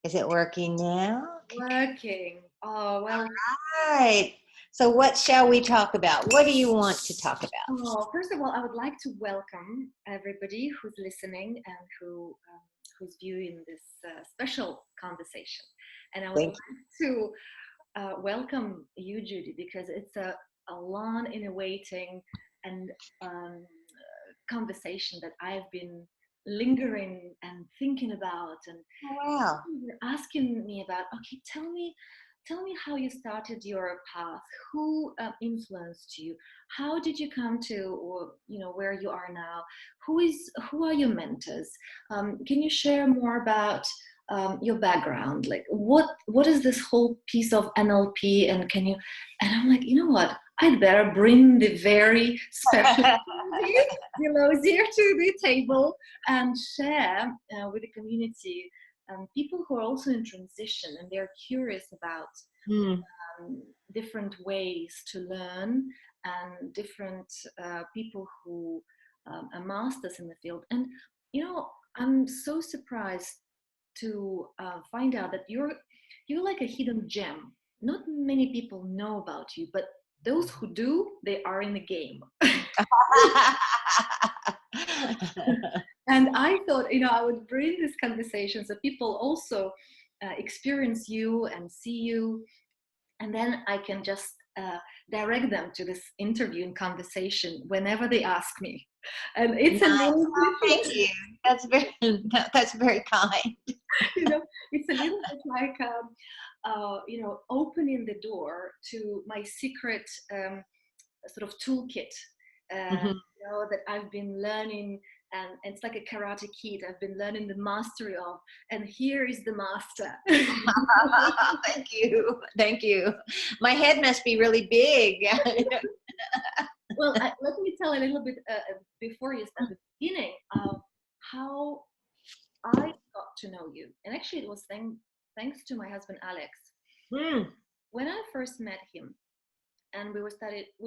Is it working now? Working. Oh, well. All right. So what shall we talk about? What do you want to talk about? Oh, first of all, I would like to welcome everybody who's listening and who's viewing this special conversation. And I would like to welcome you, Judy, because it's a long in awaiting and conversation that I've been lingering and thinking about, and Wow. you're asking me about. Okay, tell me how you started your path. Who influenced you? How did you come to, or where you are now? Who are your mentors? Can you share more about your background? Like what is this whole piece of NLP? And I'm like, you know what? I'd better bring the very special DeLozier to the table and share with the community people who are also in transition and they're curious about different ways to learn and different people who are masters in the field. And I'm so surprised to find out that you're like a hidden gem. Not many people know about you, but those who do, they are in the game. And I thought, I would bring this conversation so people also experience you and see you, and then I can just direct them to this interview and conversation whenever they ask me. And it's thank you. That's very kind. It's a little bit like opening the door to my secret sort of toolkit that I've been learning, and it's like a karate kid I've been learning the mastery of, and here is the master. Thank you. My head must be really big. Well, let me tell a little bit before you start the beginning of how I got to know you. And actually it was thanks to my husband Alex. When I first met him, and we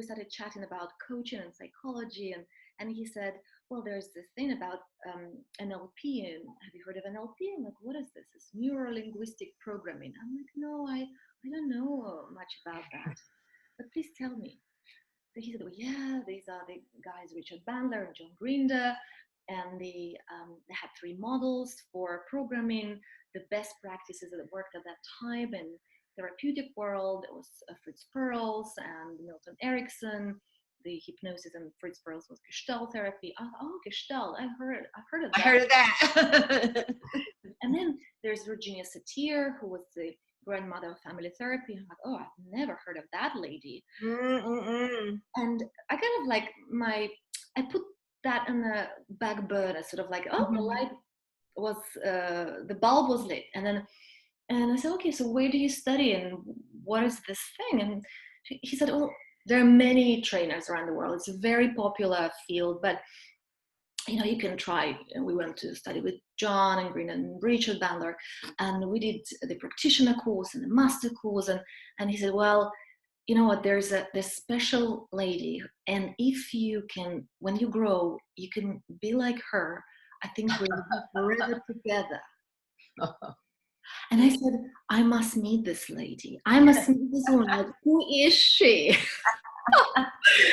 started chatting about coaching and psychology, and he said, well, there's this thing about NLP, and have you heard of NLP? I'm like, what is this? It's Neuro-Linguistic Programming. I'm like, no, I don't know much about that, but please tell me. So he said, well, yeah, these are the guys, Richard Bandler and John Grinder, and they had 3 models for programming, the best practices that worked at that time in therapeutic world. It was Fritz Perls and Milton Erickson. The hypnosis and Fritz Perls was Gestalt therapy. Oh, Gestalt! I've heard of that. I heard of that. And then there's Virginia Satir, who was the grandmother of family therapy. I'm like, oh, I've never heard of that lady. And I kind of like I put that on the back burner, sort of like, the light was, the bulb was lit. And I said, okay, so where do you study and what is this thing? And he said, well, there are many trainers around the world. It's a very popular field, but you can try. And we went to study with John and Green and Richard Bandler, and we did the practitioner course and the master course. And he said, well, you know what, there's this special lady, and if you can, when you grow, you can be like her. I think we'll be forever together. And I said, I must meet this lady. I must meet this woman. Like, who is she?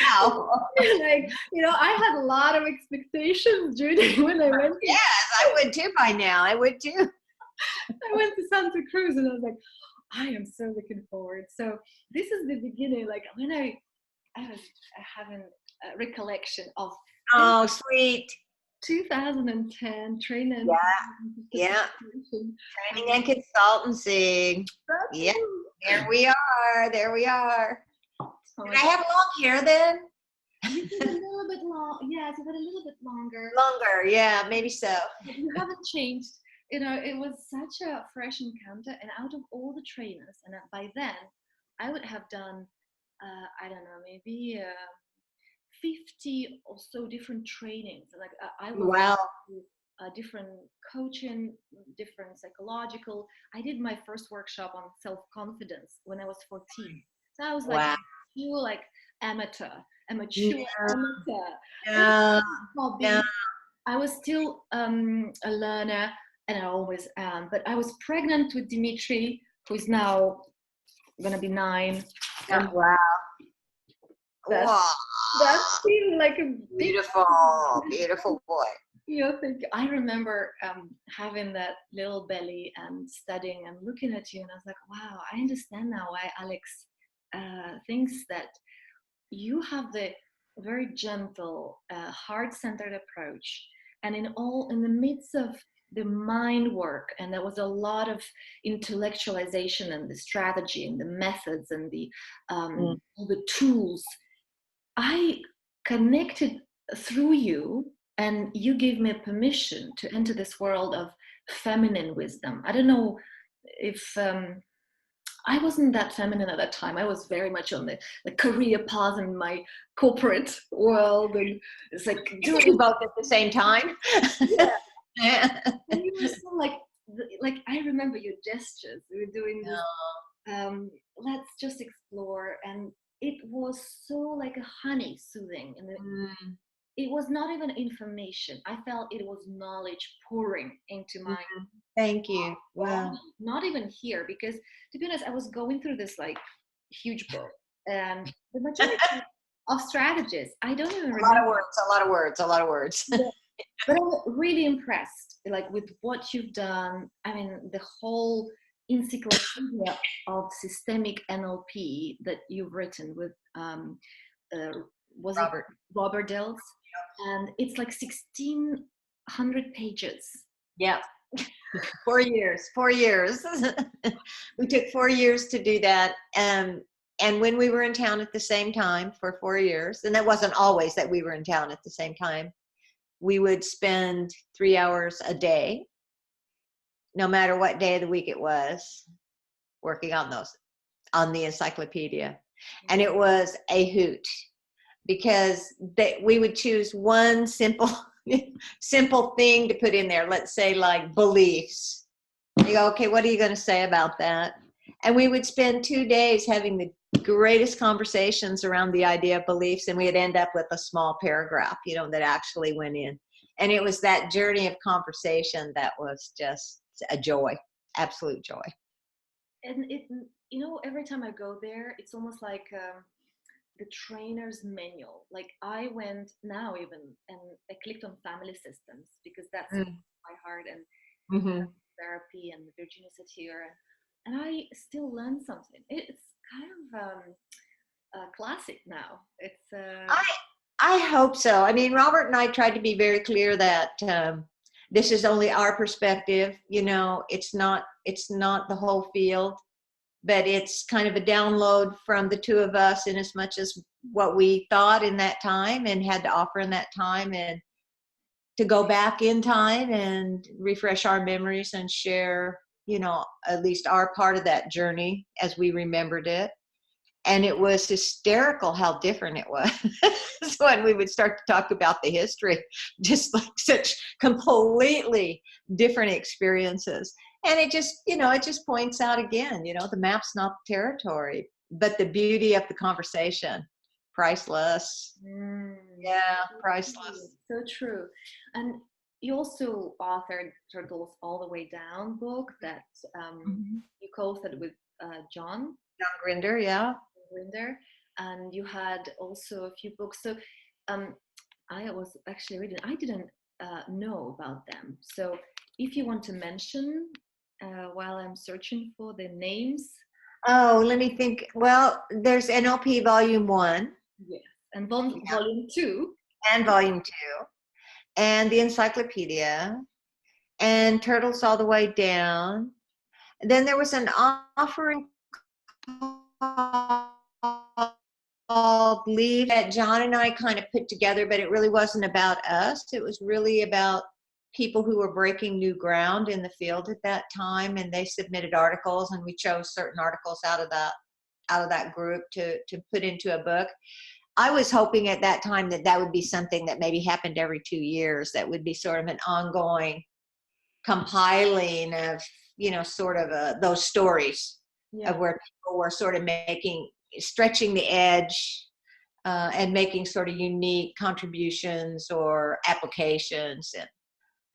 Wow. Like, I had a lot of expectations, Judy, when I went. Yes, I would too by now. I would too. I went to Santa Cruz and I was like, I am so looking forward. So this is the beginning. Like when I was having a recollection of. Oh, sweet. 2010 training. Yeah. Training and consultancy. Yeah. There we are. Did I have long hair then? A little bit long. Yes, but a little bit longer. Longer, yeah, maybe so. You haven't changed. It was such a fresh encounter, and out of all the trainers, and by then I would have done, I don't know, maybe 50 or so different trainings. Like I was different coaching, different psychological. I did my first workshop on self-confidence when I was 14. So I was like, like amateur. Yeah. I was still a learner, and I always am. But I was pregnant with Dimitri, who is now going to be 9. And Wow. Wow. that's feeling like a big, beautiful boy. I remember having that little belly and studying and looking at you, and I was like, wow, I understand now why Alex thinks that you have the very gentle, heart-centered approach, and in the midst of the mind work, and there was a lot of intellectualization and the strategy and the methods and the all the tools. I connected through you, and you gave me permission to enter this world of feminine wisdom. I don't know if I wasn't that feminine at that time. I was very much on the career path in my corporate world, and it's like doing both at the same time. Yeah. And you were so like I remember your gestures. We were doing this, let's just explore, and it was so like a honey soothing, and it was not even information. I felt it was knowledge pouring into my Thank you. Wow. Not even here, because to be honest, I was going through this like huge book, and the majority of strategies, I don't even remember. A lot of words. But I'm really impressed, like, with what you've done. I mean, the whole encyclopedia of systemic NLP that you've written with Robert Dills, and it's like 1,600 pages. Yeah. 4 years. We took 4 years to do that. And when we were in town at the same time for 4 years, and that wasn't always that we were in town at the same time, we would spend 3 hours a day, no matter what day of the week it was, working on the encyclopedia. And it was a hoot, because we would choose one simple thing to put in there. Let's say like beliefs. You go, okay, what are you going to say about that? And we would spend 2 days having the greatest conversations around the idea of beliefs, and we'd end up with a small paragraph, that actually went in. And it was that journey of conversation that was just a joy, absolute joy. And it, every time I go there, it's almost like the trainer's manual. Like, I went now even, and I clicked on family systems, because that's my heart, and therapy and Virginia Satir, and I still learn something. It's kind of a classic now. It's I hope so. I mean, Robert and I tried to be very clear that this is only our perspective. It's not the whole field, but it's kind of a download from the two of us, in as much as what we thought in that time and had to offer in that time, and to go back in time and refresh our memories and share, at least our part of that journey as we remembered it. And it was hysterical how different it was when we would start to talk about the history, just like such completely different experiences. And it just points out again, the map's not the territory, but the beauty of the conversation, priceless. Yeah, priceless. So true. And you also authored Turtles All the Way Down book that you co-authored with John Grinder, yeah. Grinder, and you had also a few books. So I was actually reading. I didn't know about them. So if you want to mention while I'm searching for the names. Oh, let me think. Well, there's NLP Volume 1. Yes, and Volume 2. And Volume 2. And the Encyclopedia. And Turtles All the Way Down. And then there was an offering called Leave that John and I kind of put together, but it really wasn't about us. It was really about people who were breaking new ground in the field at that time, and they submitted articles, and we chose certain articles out of that group to put into a book. I was hoping at that time that would be something that maybe happened every 2 years, that would be sort of an ongoing compiling of, sort of those stories of where people were sort of stretching the edge and making sort of unique contributions or applications.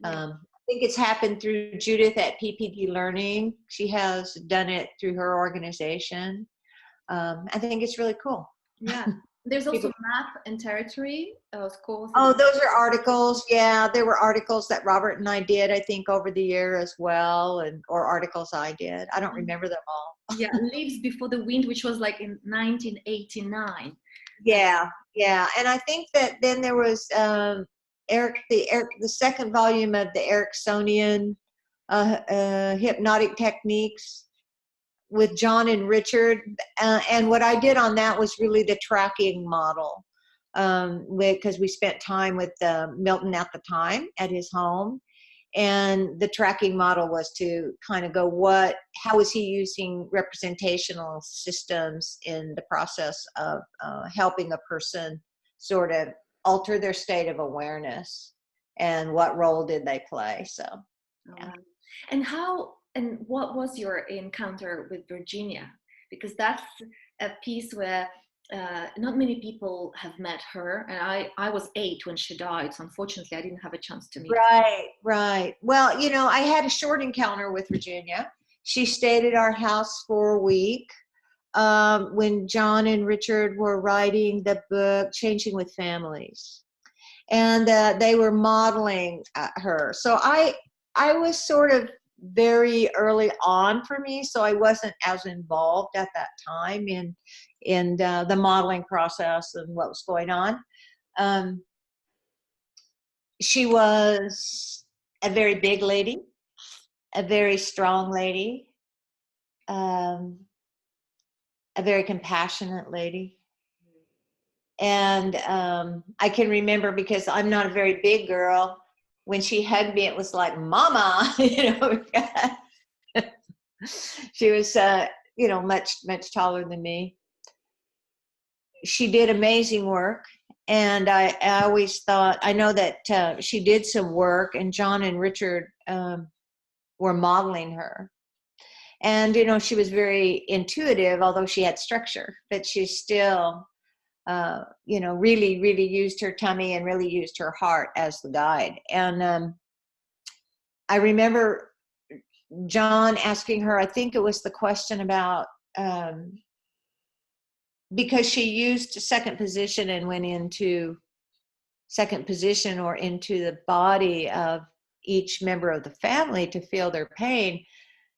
And think it's happened through Judith at PPD Learning. She has done it through her organization. I think it's really cool. Yeah. There's also People, map and territory scores. oh, those are articles. Yeah, there were articles that Robert and I did, I think, over the year as well, or articles I did. I don't remember them all. Yeah, Leaves Before the Wind, which was like in 1989. Yeah, yeah, and I think that then there was the second volume of the Ericksonian hypnotic techniques with John and Richard, and what I did on that was really the tracking model, because we spent time with Milton at the time at his home, and the tracking model was to kind of go, how is he using representational systems in the process of helping a person sort of alter their state of awareness, and what role did they play? So, yeah. And what was your encounter with Virginia? Because that's a piece where not many people have met her, and I was 8 when she died, so unfortunately I didn't have a chance to meet her. Right. Well, I had a short encounter with Virginia. She stayed at our house for a week when John and Richard were writing the book Changing with Families, and they were modeling her. So I was sort of very early on for me, so I wasn't as involved at that time in the modeling process and what was going on. She was a very big lady, a very strong lady, a very compassionate lady. And I can remember, because I'm not a very big girl, when she hugged me, it was like, Mama, She was, much taller than me. She did amazing work. And I always thought, I know that she did some work, and John and Richard were modeling her. And, she was very intuitive, although she had structure, but she still, really, really used her tummy and really used her heart as the guide. And I remember John asking her, I think it was the question about, because she used second position and went into second position or into the body of each member of the family to feel their pain.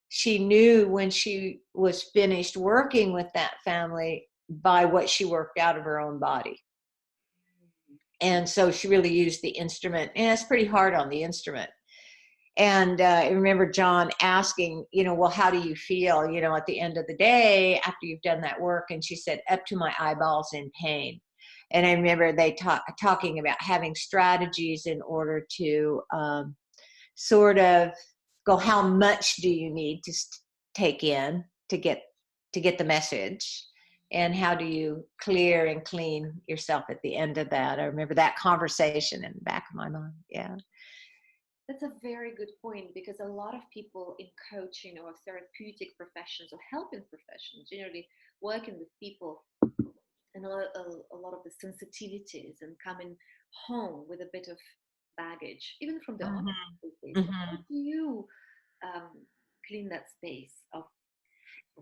She knew when she was finished working with that family by what she worked out of her own body. And so she really used the instrument, and it's pretty hard on the instrument. And I remember John asking, well, how do you feel, at the end of the day after you've done that work? And she said, up to my eyeballs in pain. And I remember they talking about having strategies in order to sort of go, how much do you need to take in to get the message? And how do you clear and clean yourself at the end of that? I remember that conversation in the back of my mind. Yeah. That's a very good point, because a lot of people in coaching or therapeutic professions or helping professions, generally working with people, and a lot of the sensitivities, and coming home with a bit of baggage, even from the Mm-hmm. How do you clean that space of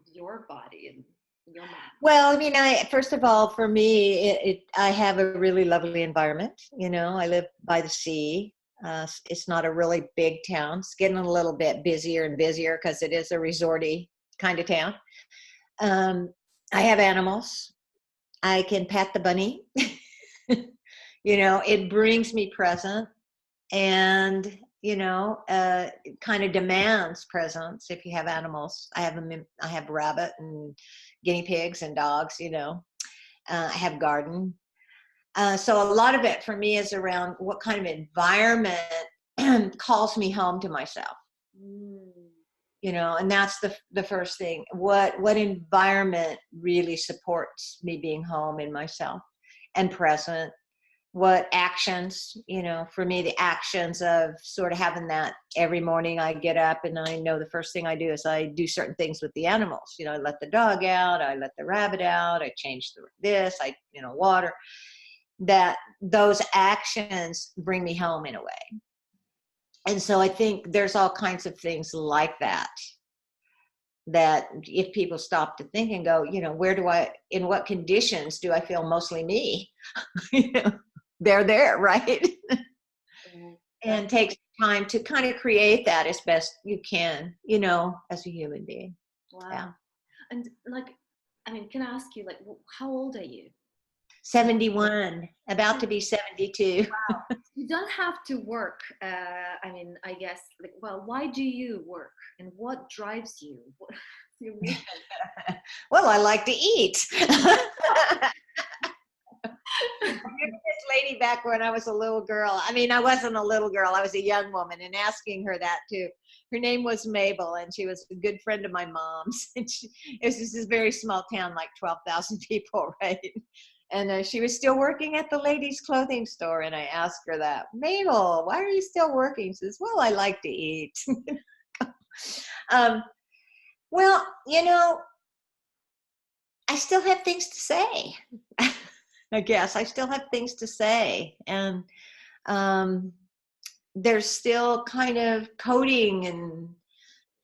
your body and your mind? Well, first of all, for me, I have a really lovely environment. I live by the sea. It's not a really big town. It's getting a little bit busier and busier because it is a resorty kind of town. I have animals. I can pet the bunny. It brings me present, and it kind of demands presence if you have animals. I have rabbit and guinea pigs and dogs. I have garden. So a lot of it for me is around what kind of environment calls me home to myself. And that's the first thing. What environment really supports me being home in myself and present? What actions, for me, the actions of sort of having that every morning I get up and I know the first thing I do is I do certain things with the animals. I let the dog out, I let the rabbit out, I change this, I, water. That those actions bring me home in a way. And so I think there's all kinds of things like that, that if people stop to think and go, you know, in what conditions do I feel mostly me? You know, they're there, right? And takes time to kind of create that as best you can, you know, as a human being. Wow. Yeah. And like, I mean, can I ask you, like, how old are you? 71, about to be 72. Wow. You don't have to work. I mean, I guess, like, well, why do you work, and what drives you? What's your mission? Well, I like to eat. I remember this lady back when I was a little girl. I mean, I wasn't a little girl. I was a young woman, and asking her that too. Her name was Mabel, and she was a good friend of my mom's. And it was just this very small town, like 12,000 people, right? And she was still working at the ladies' clothing store. And I asked her that, Mabel, why are you still working? She says, well, I like to eat. Well, you know, I still have things to say. I guess I still have things to say. And there's still kind of coding and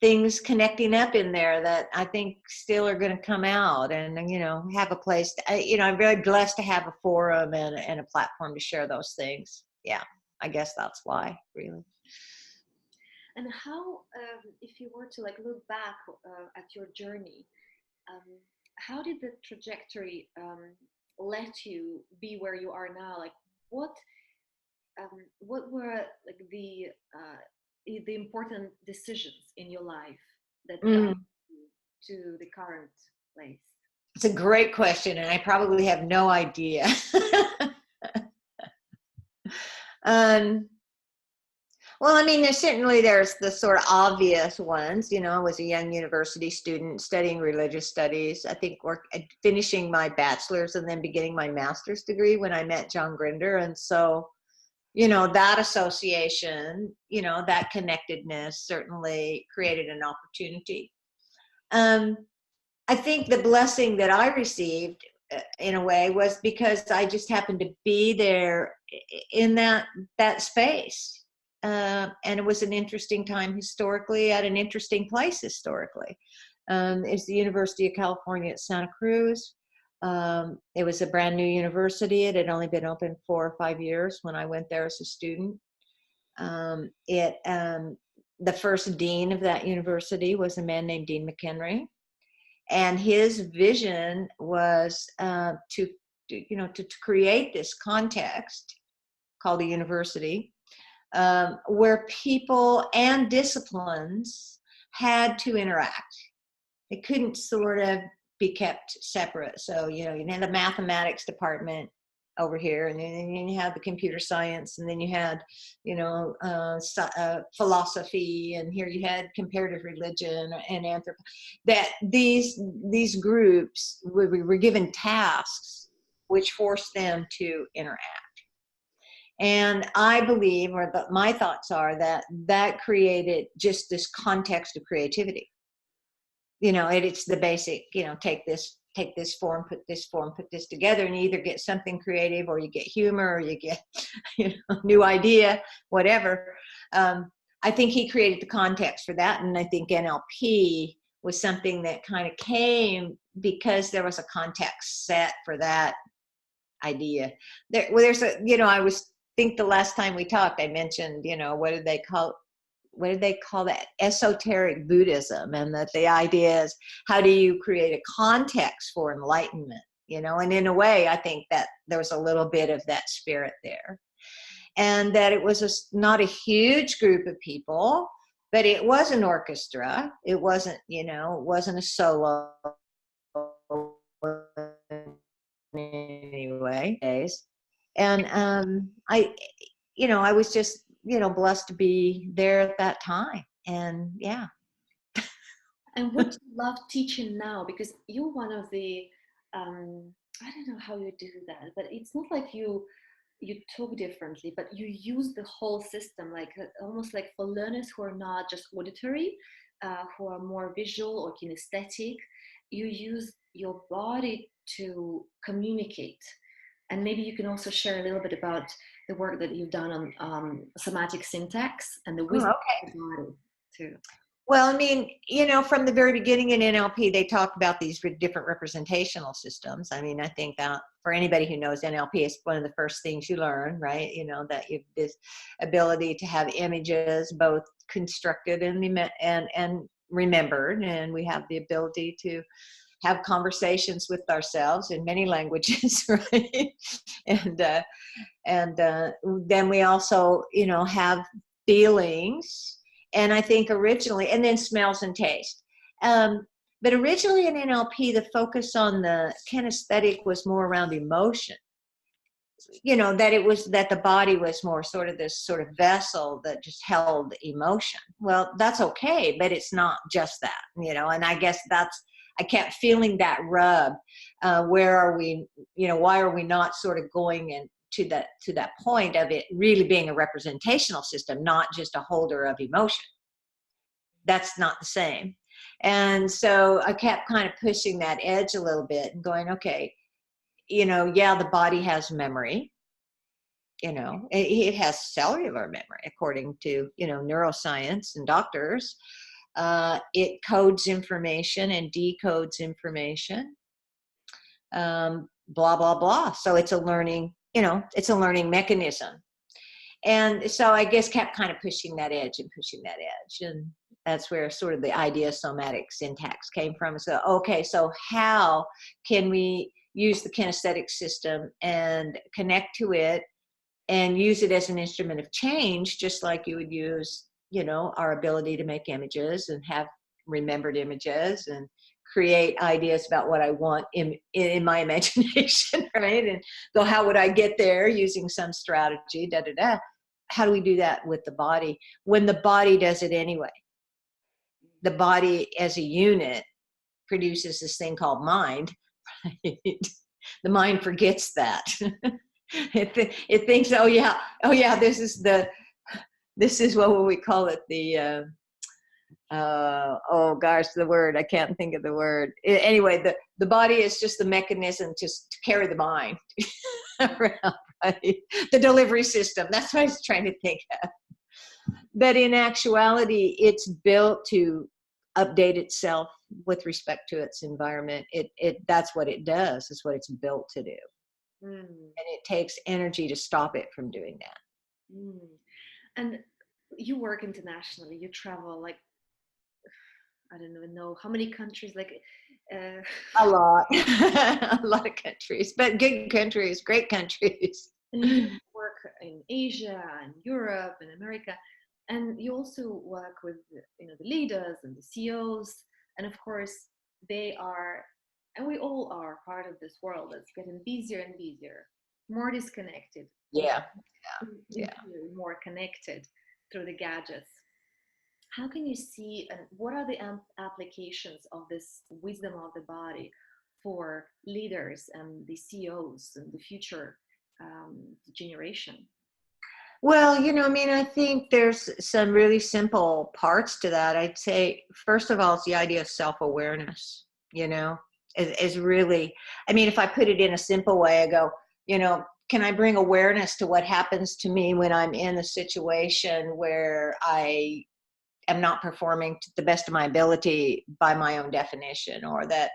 things connecting up in there that I think still are going to come out, and, you know, have a place to, you know, I'm very blessed to have a forum and a platform to share those things. Yeah, I guess that's why, really. And how, if you were to like look back at your journey, how did the trajectory let you be where you are now? Like, what were like the important decisions in your life that got you to the current place? It's a great question, and I probably have no idea. Well, I mean, there's the sort of obvious ones. You know, I was a young university student studying religious studies. I think finishing my bachelor's and then beginning my master's degree when I met John Grinder. And so, you know, that association, you know, that connectedness certainly created an opportunity. I think the blessing that I received in a way was because I just happened to be there in that space. And it was an interesting time historically, at an interesting place historically. It's the University of California at Santa Cruz. It was a brand new university. It had only been open 4 or 5 years when I went there as a student. The first dean of that university was a man named Dean McHenry. And his vision was to create this context called a university, where people and disciplines had to interact. It couldn't sort of be kept separate. So, you know, you had the mathematics department over here, and then you had the computer science, and then you had, you know, philosophy, and here you had comparative religion and anthropology. That these groups were given tasks which forced them to interact. And I believe, or my thoughts are, that created just this context of creativity. You know, it's the basic, you know, take this form, put this together, and you either get something creative, or you get humor, or you get, you know, new idea, whatever. I think he created the context for that. And I think NLP was something that kind of came because there was a context set for that idea. There's a, you know, I think the last time we talked, I mentioned, you know, what did they call that? Esoteric Buddhism. And that the idea is, how do you create a context for enlightenment? You know, and in a way, I think that there was a little bit of that spirit there. And that it was not a huge group of people, but it was an orchestra. It wasn't, you know, it wasn't a solo anyway. And I was just, you know, blessed to be there at that time. And yeah. And what do you love teaching now? Because you're one of the, I don't know how you do that, but it's not like you talk differently, but you use the whole system, like almost like for learners who are not just auditory, who are more visual or kinesthetic, you use your body to communicate. And maybe you can also share a little bit about the work that you've done on somatic syntax and the wisdom of the body too. Well, I mean, you know, from the very beginning in NLP, they talk about these different representational systems. I mean, I think that for anybody who knows NLP, it's one of the first things you learn, right? You know, that you've this ability to have images both constructed and remembered, and we have the ability to have conversations with ourselves in many languages, right? And then we also, you know, have feelings. And I think originally, and then smells and taste. But originally in NLP, the focus on the kinesthetic was more around emotion. You know, that it was that the body was more sort of this sort of vessel that just held emotion. Well, that's okay, but it's not just that, you know, and I guess I kept feeling that rub. Where are we, you know, why are we not sort of going in to that point of it really being a representational system, not just a holder of emotion? That's not the same. And so I kept kind of pushing that edge a little bit and going, okay, you know, yeah, the body has memory, you know, it has cellular memory, according to, you know, neuroscience and doctors. It codes information and decodes information, blah, blah, blah. So it's a learning, you know, it's a learning mechanism. And so I guess kept kind of pushing that edge. And that's where sort of the idea of somatic syntax came from. So, okay, so how can we use the kinesthetic system and connect to it and use it as an instrument of change, just like you would use, you know, our ability to make images and have remembered images and create ideas about what I want in my imagination, right? And go, how would I get there using some strategy, da, da, da. How do we do that with the body when the body does it anyway? The body as a unit produces this thing called mind, right? The mind forgets that. It thinks, oh yeah, this is what we call it, the oh gosh, the word, I can't think of the word. Anyway, the body is just the mechanism just to carry the mind around, right? The delivery system, that's what I was trying to think of. But in actuality, it's built to update itself with respect to its environment. That's what it does, is what it's built to do. And it takes energy to stop it from doing that. And you work internationally, you travel like, I don't even know how many countries, like a lot a lot of countries, but good countries, great countries. And you work in Asia and Europe and America, and you also work with, you know, the leaders and the CEOs, and of course they are, and we all are part of this world that's getting busier and busier, more disconnected, yeah more connected through the gadgets. How can you see, and what are the applications of this wisdom of the body for leaders and the CEOs and the future generation? Well, you know, I mean, I think there's some really simple parts to that. I'd say, first of all, it's the idea of self-awareness, you know, is really, I mean, if I put it in a simple way, I go, you know, can I bring awareness to what happens to me when I'm in a situation where I am not performing to the best of my ability by my own definition, or that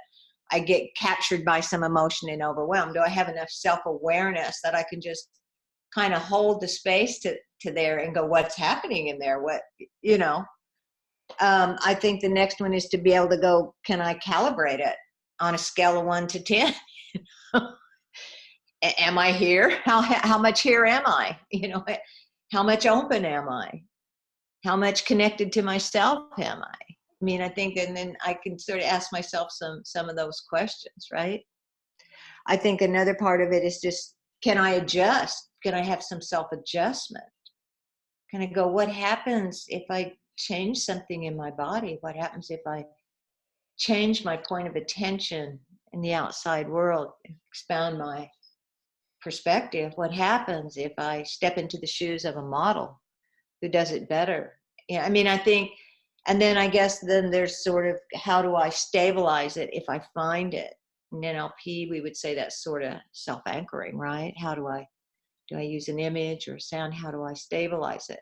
I get captured by some emotion and overwhelmed? Do I have enough self-awareness that I can just kind of hold the space to there and go, what's happening in there? What, you know, I think the next one is to be able to go, can I calibrate it on a scale of 1 to 10? Am I here? How much here am I? You know, how much open am I? How much connected to myself am I? I mean, I think, and then I can sort of ask myself some of those questions, right? I think another part of it is just, can I adjust? Can I have some self-adjustment? Can I go, what happens if I change something in my body? What happens if I change my point of attention in the outside world, expand my perspective? What happens if I step into the shoes of a model who does it better? Yeah, I mean, I think, and then I guess then there's sort of, how do I stabilize it if I find it? In NLP, we would say that's sort of self-anchoring, right? How do I use an image or sound? How do I stabilize it?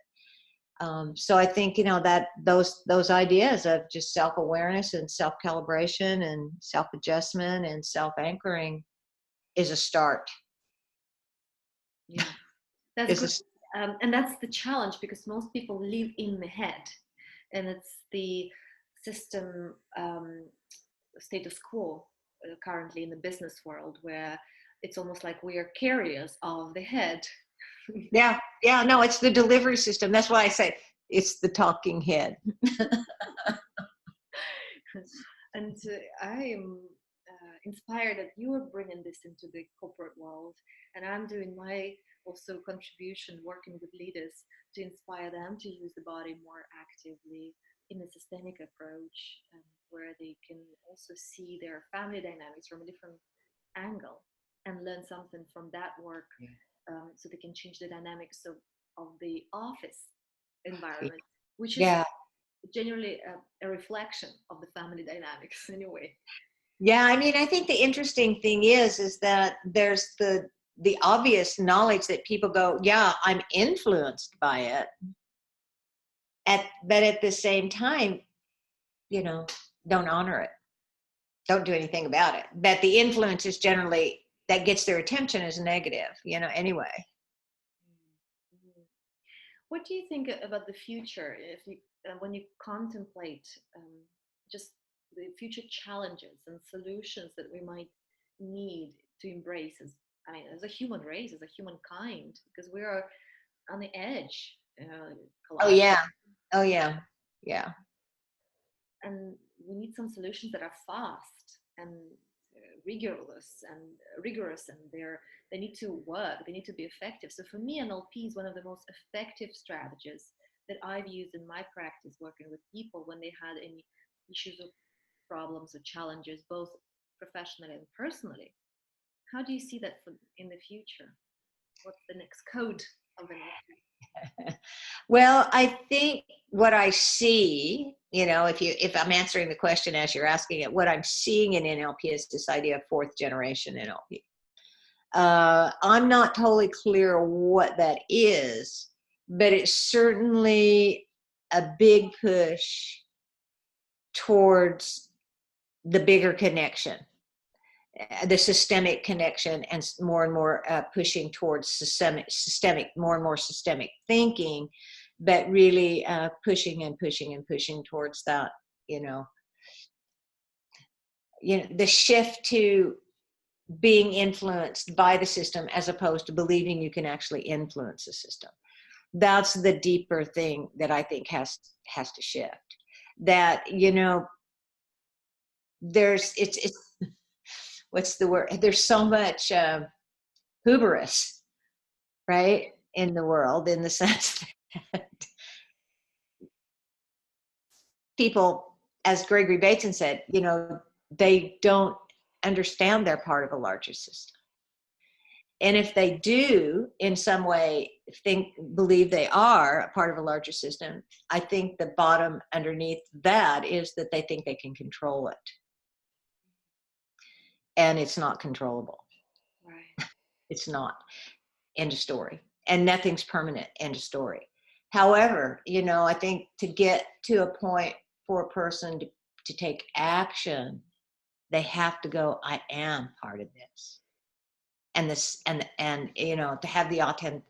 So I think, that those ideas of just self-awareness and self-calibration and self-adjustment and self-anchoring is a start. Yeah, that's good. And that's the challenge, because most people live in the head, and it's the system status quo currently in the business world, where it's almost like we are carriers of the head. Yeah, no, it's the delivery system. That's why I say it's the talking head. And I am inspired that you are bringing this into the corporate world, and I'm doing my also contribution working with leaders to inspire them to use the body more actively in a systemic approach, where they can also see their family dynamics from a different angle and learn something from that work, so they can change the dynamics of the office environment, which is generally a reflection of the family dynamics anyway. Yeah, I mean, I think the interesting thing is that there's the obvious knowledge that people go, yeah, I'm influenced by it. But at the same time, don't honor it. Don't do anything about it. But the influence is generally, that gets their attention, is negative, anyway. What do you think about the future, if you, when you contemplate just the future challenges and solutions that we might need to embrace as a human race, as a humankind, because we are on the edge. Oh yeah. And we need some solutions that are fast and rigorous, and they need to work, they need to be effective. So for me, NLP is one of the most effective strategies that I've used in my practice, working with people when they had any issues or problems or challenges, both professionally and personally. How do you see that in the future? What's the next code of NLP? Well, I think what I see, if I'm answering the question as you're asking it, what I'm seeing in NLP is this idea of fourth generation NLP. I'm not totally clear what that is, but it's certainly a big push towards the bigger connection, the systemic connection, and more pushing towards systemic, more and more systemic thinking, but really pushing towards that, the shift to being influenced by the system as opposed to believing you can actually influence the system. That's the deeper thing that I think has to shift. That, it's what's the word? There's so much hubris, right, in the world, in the sense that people, as Gregory Bateson said, they don't understand they're part of a larger system. And if they do in some way believe they are a part of a larger system, I think the bottom underneath that is that they think they can control it. And it's not controllable. Right. It's not. End of story. And nothing's permanent. End of story. However, I think to get to a point for a person to take action, they have to go, I am part of this. And to have the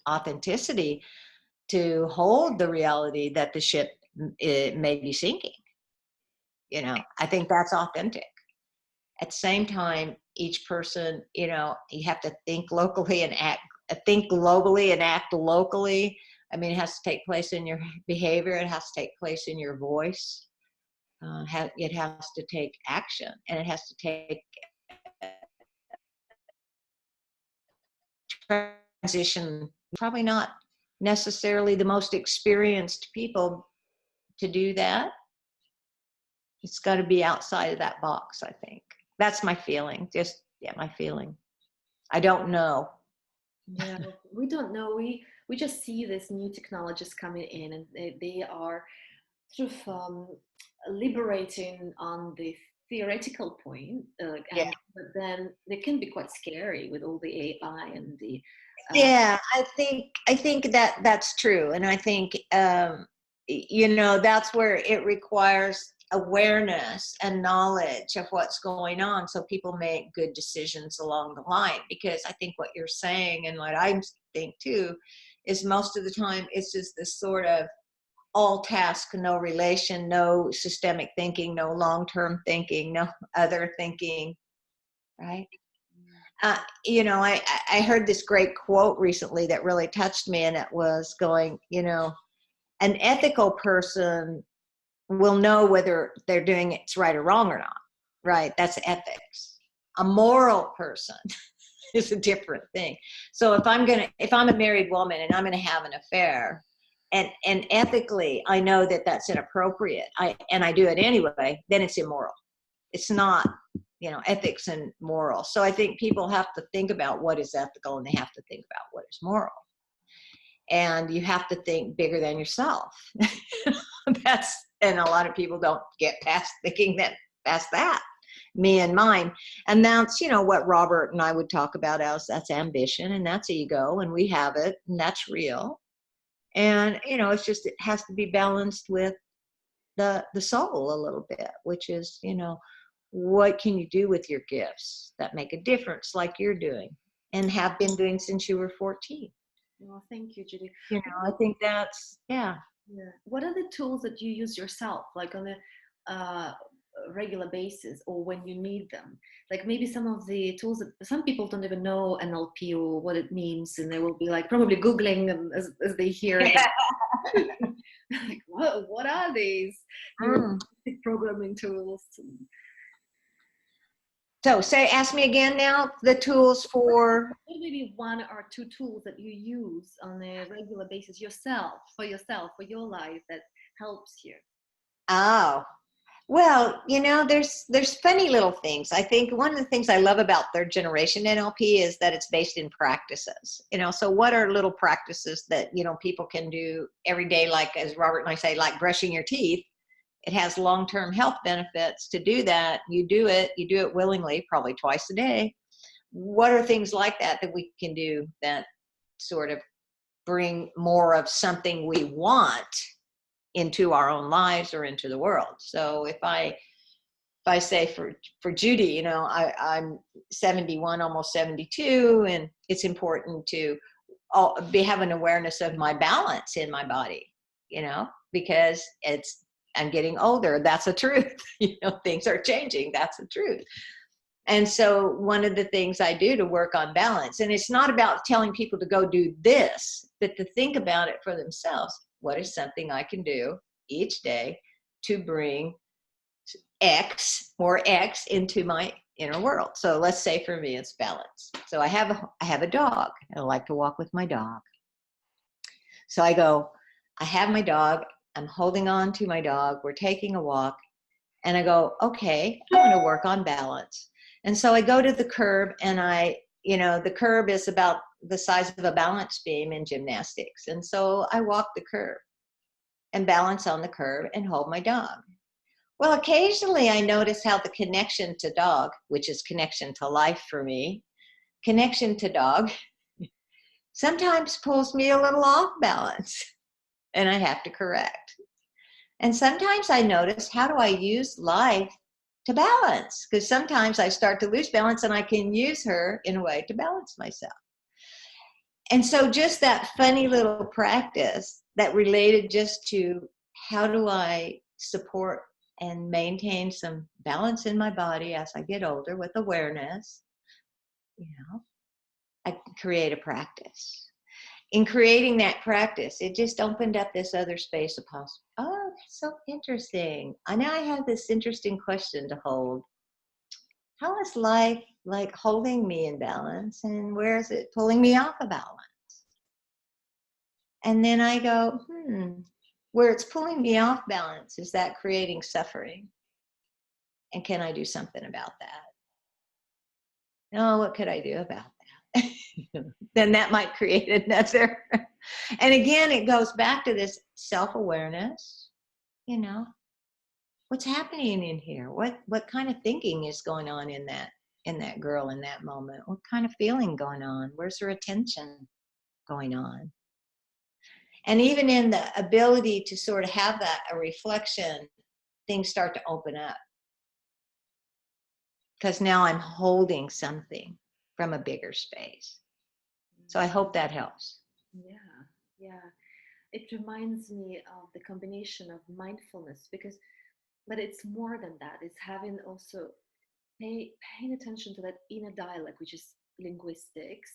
authenticity to hold the reality that the ship may be sinking. I think that's authentic. At the same time, each person, you have to think locally and think globally and act locally. I mean, it has to take place in your behavior. It has to take place in your voice. It has to take action, and it has to take transition. Probably not necessarily the most experienced people to do that. It's got to be outside of that box, I think. That's my feeling. My feeling. I don't know. Yeah, we don't know. We just see these new technologies coming in, and they are sort of liberating on the theoretical point, Yeah. but then they can be quite scary with all the AI and the. Yeah, I think that that's true, and I think you know, that's where it requires awareness and knowledge of what's going on, so people make good decisions along the line. Because I think what you're saying, and what I think too, is most of the time it's just this sort of all task, no relation, no systemic thinking, no long-term thinking, no other thinking, right? You know, I heard this great quote recently that really touched me, and it was going, you know, an ethical person will know whether they're doing it's right or wrong or not, right? That's ethics. A moral person is a different thing. So if I'm a married woman and I'm gonna have an affair, and ethically I know that that's inappropriate, and I do it anyway, then it's immoral. It's not, you know, ethics and moral. So I think people have to think about what is ethical, and they have to think about what is moral. And you have to think bigger than yourself. And a lot of people don't get past thinking that past that, me and mine. And that's, you know, what Robert and I would talk about as that's ambition, and that's ego, and we have it, and that's real. And, you know, it's just, it has to be balanced with the soul a little bit, which is, you know, what can you do with your gifts that make a difference, like you're doing and have been doing since you were 14. Well, thank you, Judy. You know, I think that's, yeah. What are the tools that you use yourself, like on a regular basis, or when you need them? Like maybe some of the tools that some people don't even know NLP or what it means, and they will be like probably Googling as they hear it. Like, what are these Neuro-Linguistic programming tools? So ask me again now, the tools for. Maybe one or two tools that you use on a regular basis for your life, that helps you. Oh, well, you know, there's funny little things. I think one of the things I love about third generation NLP is that it's based in practices. You know, so what are little practices that, you know, people can do every day, like as Robert and I say, like brushing your teeth. It has long-term health benefits to do that. You do it willingly, probably twice a day. What are things like that we can do that sort of bring more of something we want into our own lives or into the world? So if I say for Judy, you know, I'm 71, almost 72, and it's important to have an awareness of my balance in my body, you know, because I'm getting older. That's the truth. You know, things are changing. That's the truth. And so one of the things I do to work on balance, and it's not about telling people to go do this, but to think about it for themselves. What is something I can do each day to bring X into my inner world? So let's say for me, it's balance. So I have a dog, and I like to walk with my dog. So I have my dog, I'm holding on to my dog, we're taking a walk, and I go, okay, I want to work on balance. And so I go to the curb, and the curb is about the size of a balance beam in gymnastics. And so I walk the curb and balance on the curb and hold my dog. Well, occasionally I notice how the connection to dog, which is connection to life for me, connection to dog, sometimes pulls me a little off balance, and I have to correct. And sometimes I notice, how do I use life to balance? Because sometimes I start to lose balance, and I can use her in a way to balance myself. And so just that funny little practice that related just to how do I support and maintain some balance in my body as I get older with awareness, you know, I create a practice. In creating that practice, it just opened up this other space of possible. Oh, that's so interesting. Now I have this interesting question to hold. How is life like holding me in balance, and where is it pulling me off of balance? And then I go, where it's pulling me off balance, is that creating suffering? And can I do something about that? No, what could I do about that? Then that might create another. And again, it goes back to this self-awareness, you know, what's happening in here? What kind of thinking is going on in that girl in that moment? What kind of feeling going on? Where's her attention going on? And even in the ability to sort of have a reflection, things start to open up. Because now I'm holding something from a bigger space. So I hope that helps. Yeah, yeah. It reminds me of the combination of mindfulness, but it's more than that. It's having also paying attention to that inner dialogue, which is linguistics,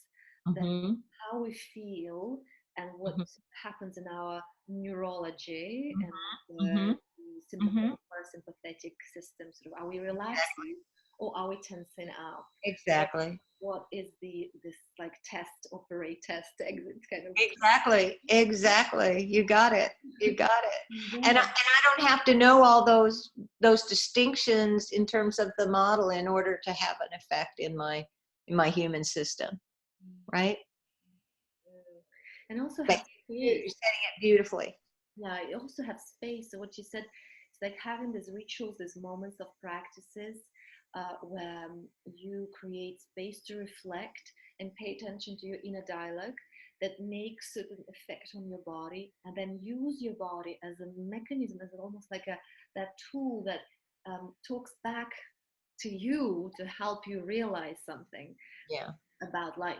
that Mm-hmm. how we feel and what Mm-hmm. happens in our neurology and Mm-hmm. the Mm-hmm. sympathetic parasympathetic system. Sort of, are we relaxing or are we tensing out? Exactly. What is this like test, operate, test, exit kind of? Exactly. You got it. You got it. Yeah. And I don't have to know all those distinctions in terms of the model in order to have an effect in my human system, right? And also But have you're space. setting it beautifully. Yeah, you also have space. So what you said, it's like having these rituals, these moments of practices where you create space to reflect and pay attention to your inner dialogue that makes certain effect on your body, and then use your body as a mechanism, as almost like that tool that talks back to you to help you realize something Yeah. about life.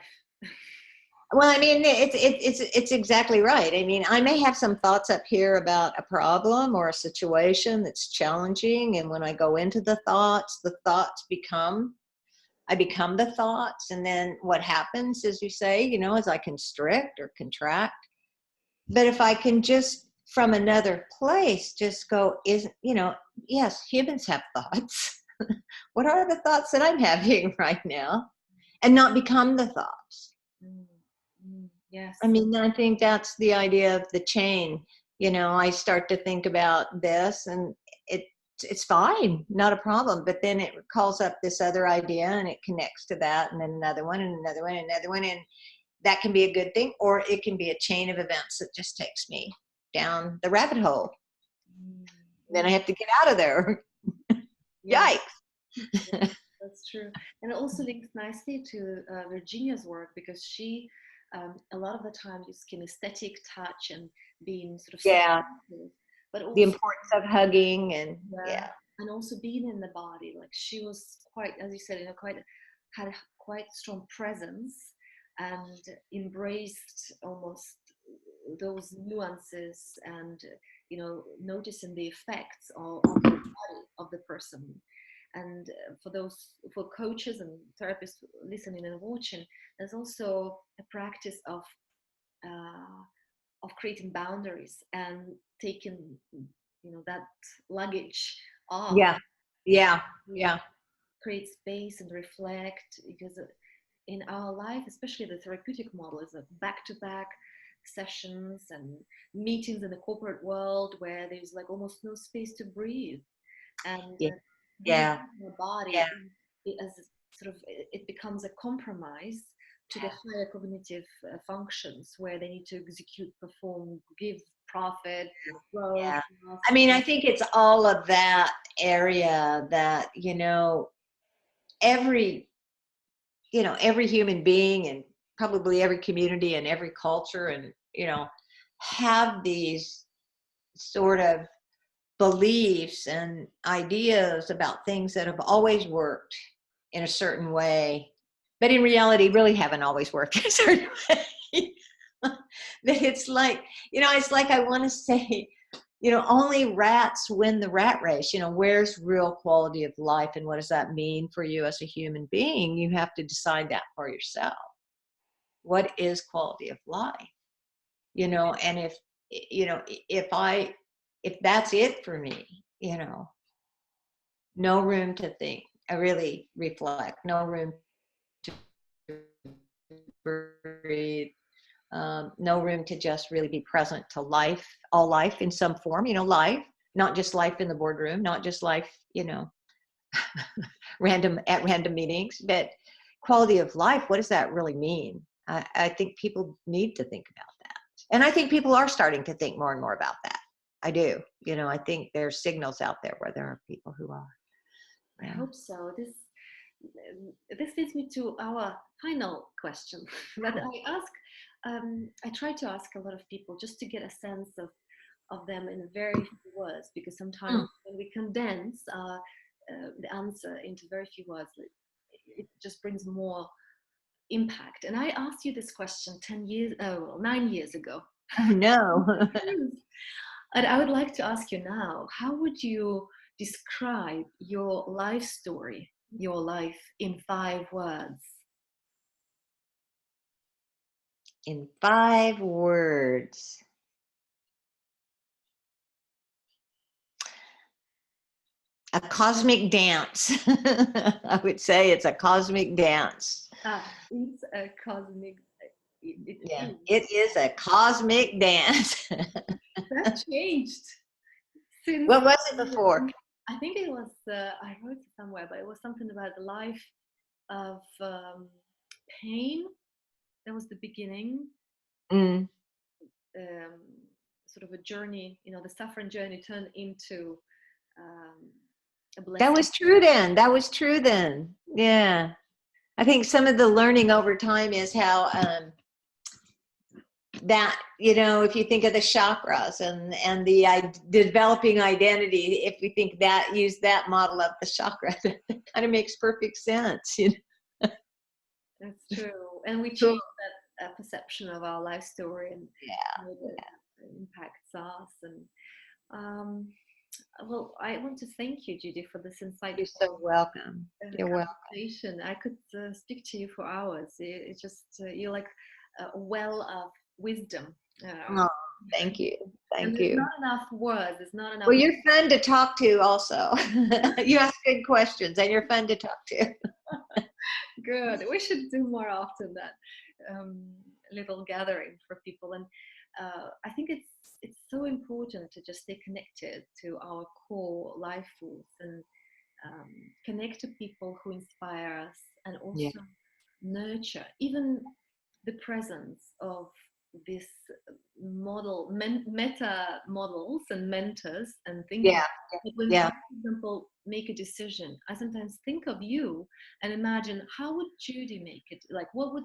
Well, I mean, it's exactly right. I mean, I may have some thoughts up here about a problem or a situation that's challenging, and when I go into the thoughts I become the thoughts, and then what happens, as you say, is I constrict or contract. But if I can just from another place just go, yes, humans have thoughts. What are the thoughts that I'm having right now? And not become the thoughts. Yes. I mean, I think that's the idea of the chain. I start to think about this and it's fine, not a problem. But then it calls up this other idea and it connects to that, and then another one and another one and another one. And that can be a good thing, or it can be a chain of events that just takes me down the rabbit hole. Then I have to get out of there. Yeah. Yikes. That's true. And it also links nicely to Virginia's work, because she, a lot of the time, used kinesthetic touch and being sort of Yeah. supportive, but The also, importance of hugging and yeah. and also being in the body. Like she was quite, as you said, had a quite strong presence and embraced almost those nuances and noticing the effects on the body of the person. And for coaches and therapists listening and watching, there's also a practice of creating boundaries and taking that luggage off. Yeah. Create space and reflect, because in our life, especially the therapeutic model, is a back-to-back sessions and meetings in the corporate world where there's like almost no space to breathe. And Yeah. the body, as sort of, it becomes a compromise to the higher cognitive functions where they need to execute, perform, give, profit, growth. Yeah. I mean, I think it's all of that area that, every human being and probably every community and every culture and, have these sort of beliefs and ideas about things that have always worked in a certain way, but in reality really haven't always worked in a certain way. That it's like, I want to say, only rats win the rat race. Where's real quality of life and what does that mean for you as a human being? You have to decide that for yourself. What is quality of life? And if that's it for me, no room to think, I really reflect, no room to breathe, no room to just really be present to life, all life in some form, life, not just life in the boardroom, not just life, random meetings, but quality of life. What does that really mean? I think people need to think about that. And I think people are starting to think more and more about that. I do. I think there's signals out there where there are people who are. I hope so. This leads me to our final question that I try to ask a lot of people just to get a sense of them in very few words, because sometimes when we condense the answer into very few words, it just brings more impact. And I asked you this question 9 years ago. Oh, no. And I would like to ask you now, how would you describe your life story, your life, in 5 words? In 5 words. A cosmic dance. I would say it's a cosmic dance. It's a cosmic. It is a cosmic dance. That changed. What was it before? I think it was, I wrote it somewhere, but it was something about the life of pain. That was the beginning. Sort of a journey, the suffering journey turned into a blessing. That was true then. Yeah. I think some of the learning over time is how that, if you think of the chakras and the developing identity, if we think that, use that model of the chakra, that kind of makes perfect sense. That's true. And we change that perception of our life story and how it impacts us. And well, I want to thank you, Judy, for this insightful. You're so welcome. You're welcome. I could speak to you for hours. It's just you're like a well of wisdom. Oh, thank you. Thank you. There's not enough words. There's not enough. Well, you're fun to talk to also. You ask good questions and you're fun to talk to. Good. We should do more often that little gathering for people. And I think it's so important to just stay connected to our core life force and connect to people who inspire us, and also nurture even the presence of this meta models and mentors and thinking. When I, for example, make a decision, I sometimes think of you and imagine, how would Judy make it? Like, what would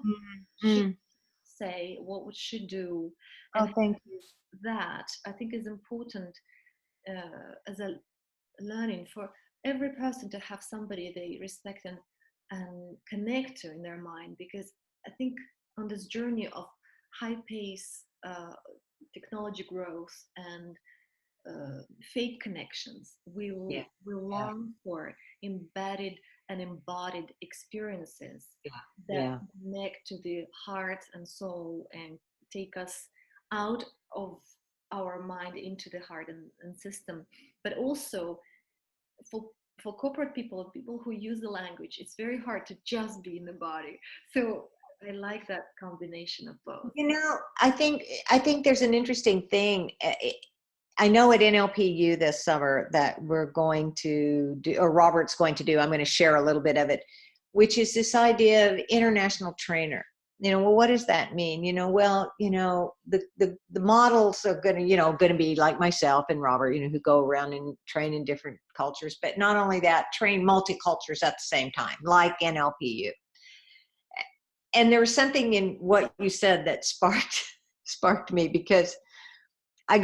she say? What would she do? And thank you. That I think is important as a learning for every person to have somebody they respect and connect to in their mind, because I think on this journey of high pace technology growth and fake connections, we long for embedded and embodied experiences that connect to the heart and soul and take us out of our mind into the heart and system. But also for corporate people who use the language, it's very hard to just be in the body. So I like that combination of both. I think there's an interesting thing. I know at NLPU this summer that we're going to do, or Robert's going to do, I'm going to share a little bit of it, which is this idea of international trainer. Well, what does that mean? The models are going to be like myself and Robert, who go around and train in different cultures, but not only that, train multicultures at the same time, like NLPU. And there was something in what you said that sparked me, because I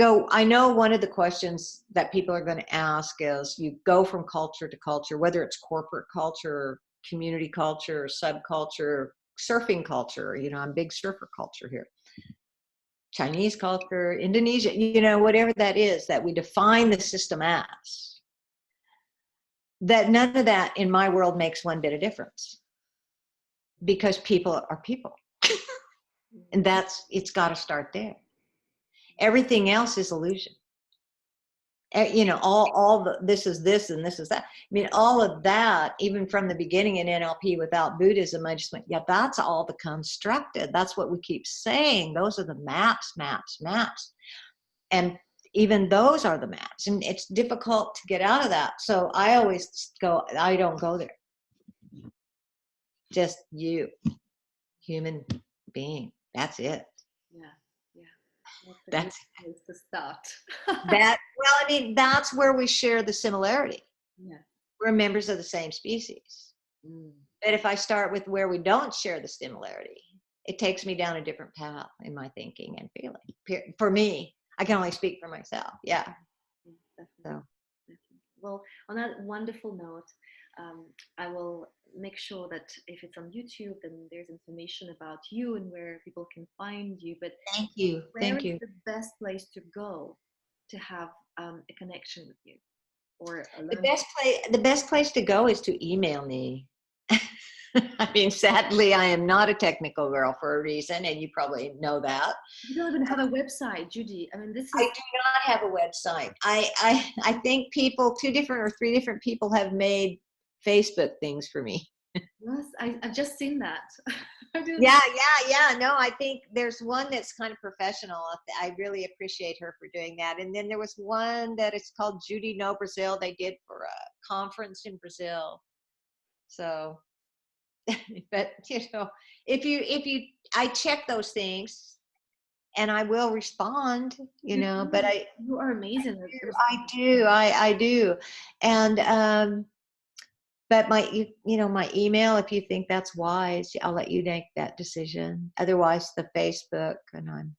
know one of the questions that people are going to ask is, you go from culture to culture, whether it's corporate culture, or community culture, or subculture, surfing culture, I'm a big surfer culture here, Chinese culture, Indonesia, whatever that is that we define the system as, that none of that in my world makes one bit of difference, because people are people. And it's got to start there. Everything else is illusion. All the this is this and this is that. I mean, all of that, even from the beginning in NLP without Buddhism, I just went, that's all the constructed. That's what we keep saying. Those are the maps. And even those are the maps. And it's difficult to get out of that. So I always go, I don't go there. Just you, human being. That's it. Yeah. That's a good place to start. that. Well, I mean, that's where we share the similarity. Yeah. We're members of the same species. Mm. But if I start with where we don't share the similarity, it takes me down a different path in my thinking and feeling. For me, I can only speak for myself. Yeah. Definitely. So. Well, on that wonderful note, I will make sure that if it's on YouTube, then there's information about you and where people can find you. But Thank you. where Thank is you. the best place to go to have a connection with you or The best place to go is to email me. I mean, sadly, I am not a technical girl for a reason, and you probably know that. You don't even have a website, Judy. I mean, this is. I do not have a website. I think people, 2 different or 3 different people have made Facebook things for me. Yes, I've just seen that. Yeah. No, I think there's one that's kind of professional. I really appreciate her for doing that. And then there was one that it's called Judy No Brazil. They did for a conference in Brazil. So, but I check those things and I will respond, but you are amazing. I do. And, but my email, if you think that's wise, I'll let you make that decision. Otherwise, the Facebook, and I'm.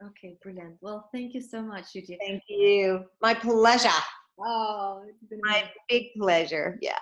Okay, brilliant. Well, thank you so much, Judy. Thank you. My pleasure. Oh, it's been My big pleasure. Yeah.